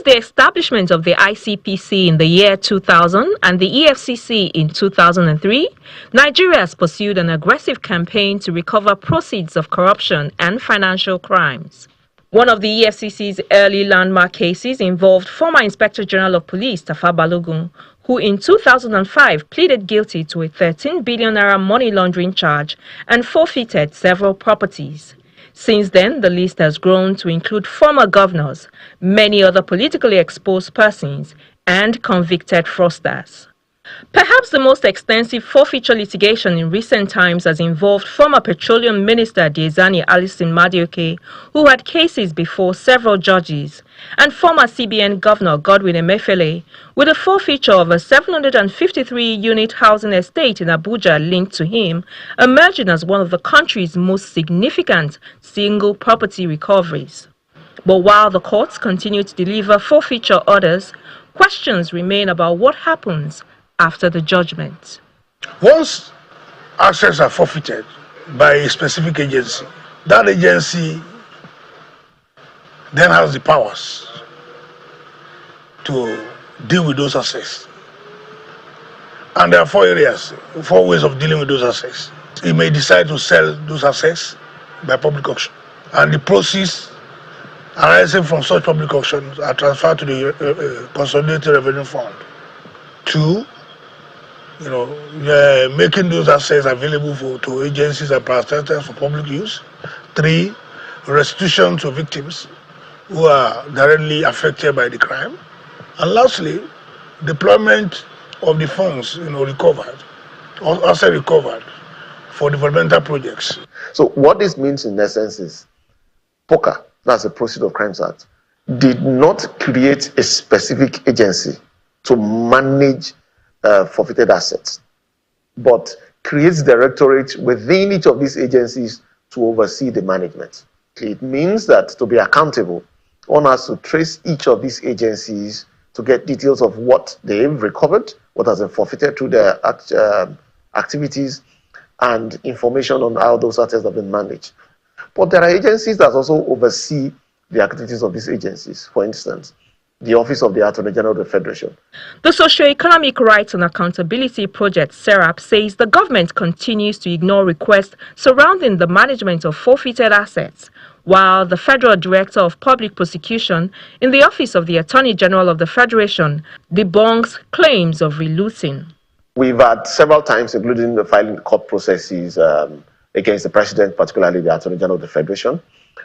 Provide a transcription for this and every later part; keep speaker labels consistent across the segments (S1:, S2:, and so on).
S1: Since the establishment of the ICPC in the year 2000 and the EFCC in 2003, Nigeria has pursued an aggressive campaign to recover proceeds of corruption and financial crimes. One of the EFCC's early landmark cases involved former Inspector General of Police Tafa Balogun, who in 2005 pleaded guilty to a 13 billion naira money laundering charge and forfeited several properties. Since then, the list has grown to include former governors, many other politically exposed persons, and convicted fraudsters. Perhaps the most extensive forfeiture litigation in recent times has involved former Petroleum Minister Diezani Alison Madioke, who had cases before several judges, and former CBN Governor Godwin Emefiele, with a forfeiture of a 753-unit housing estate in Abuja linked to him, emerging as one of the country's most significant single property recoveries. But while the courts continue to deliver forfeiture orders, questions remain about what happens after the judgment.
S2: Once assets are forfeited by a specific agency, that agency then has the powers to deal with those assets. And there are four ways of dealing with those assets. It may decide to sell those assets by public auction, and the proceeds arising from such public auctions are transferred to the Consolidated Revenue Fund. Two, making those assets available to agencies and parastatals for public use. Three, restitution to victims who are directly affected by the crime. And lastly, deployment of the funds recovered, or asset recovered for developmental projects.
S3: So what this means in essence is POCA, that's the Proceeds of Crimes Act, did not create a specific agency to manage forfeited assets, but creates directorates within each of these agencies to oversee the management. It means that to be accountable, one has to trace each of these agencies to get details of what they've recovered, what has been forfeited through their activities, and information on how those assets have been managed. But there are agencies that also oversee the activities of these agencies. For instance, the Office of the Attorney General of the Federation.
S1: The Socio-Economic Rights and Accountability Project, SERAP, says the government continues to ignore requests surrounding the management of forfeited assets, while the Federal Director of Public Prosecution in the Office of the Attorney General of the Federation debunks claims of relooting.
S3: We've had several times, including the filing court processes against the President, particularly the Attorney General of the Federation,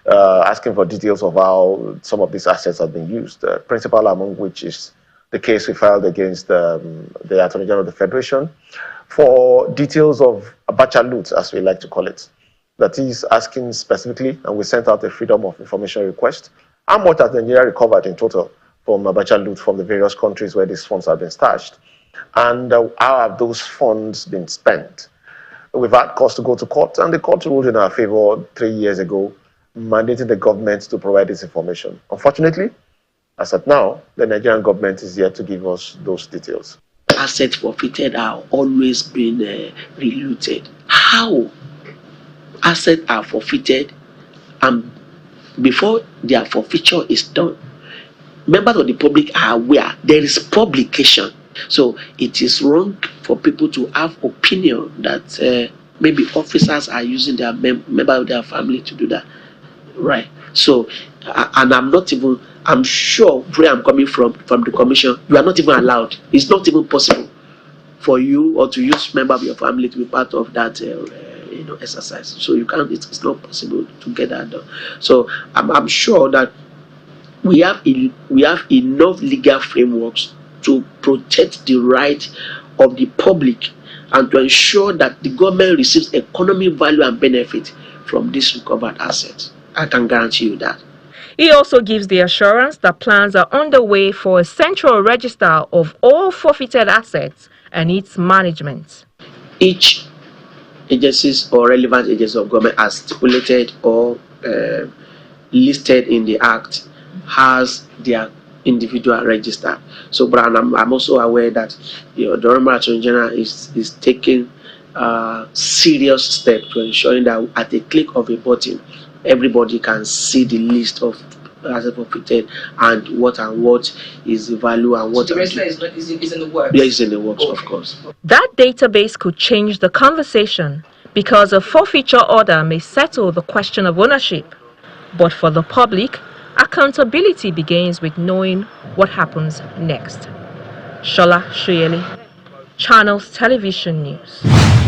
S3: asking for details of how some of these assets have been used, principal among which is the case we filed against the Attorney General of the Federation, for details of Abacha loot, as we like to call it. That is asking specifically, and we sent out a Freedom of Information request, how much has Nigeria recovered in total from Abacha loot from the various countries where these funds have been stashed, and how have those funds been spent. We've had cause to go to court, and the court ruled in our favor 3 years ago, mandating the government to provide this information. Unfortunately, as at now, the Nigerian government is yet to give us those details.
S4: Assets forfeited are always being relooted. How assets are forfeited, and before their forfeiture is done, members of the public are aware there is publication. So it is wrong for people to have opinion that maybe officers are using their member of their family to do that. Right. So, and I'm sure where I'm coming from the commission, you are not even allowed. It's not even possible for you or to use member of your family to be part of that exercise. So you can't. It's not possible to get that done. So I'm sure that we have enough legal frameworks to protect the right of the public and to ensure that the government receives economic value and benefit from these recovered assets. I can guarantee you that.
S1: He also gives the assurance that plans are underway for a central register of all forfeited assets and its management.
S4: Each agencies or relevant agencies of government as stipulated or listed in the Act has their individual register. So, but I'm also aware that the Honorable Attorney General is taking serious steps to ensuring that at a click of a button, everybody can see the list of asset forfeited, and what is the value and what.
S5: So the register is in the works.
S4: Yeah, it's in the works, of course.
S1: That database could change the conversation because a forfeiture order may settle the question of ownership. But for the public, accountability begins with knowing what happens next. Shola Shuyeli, Channels Television News.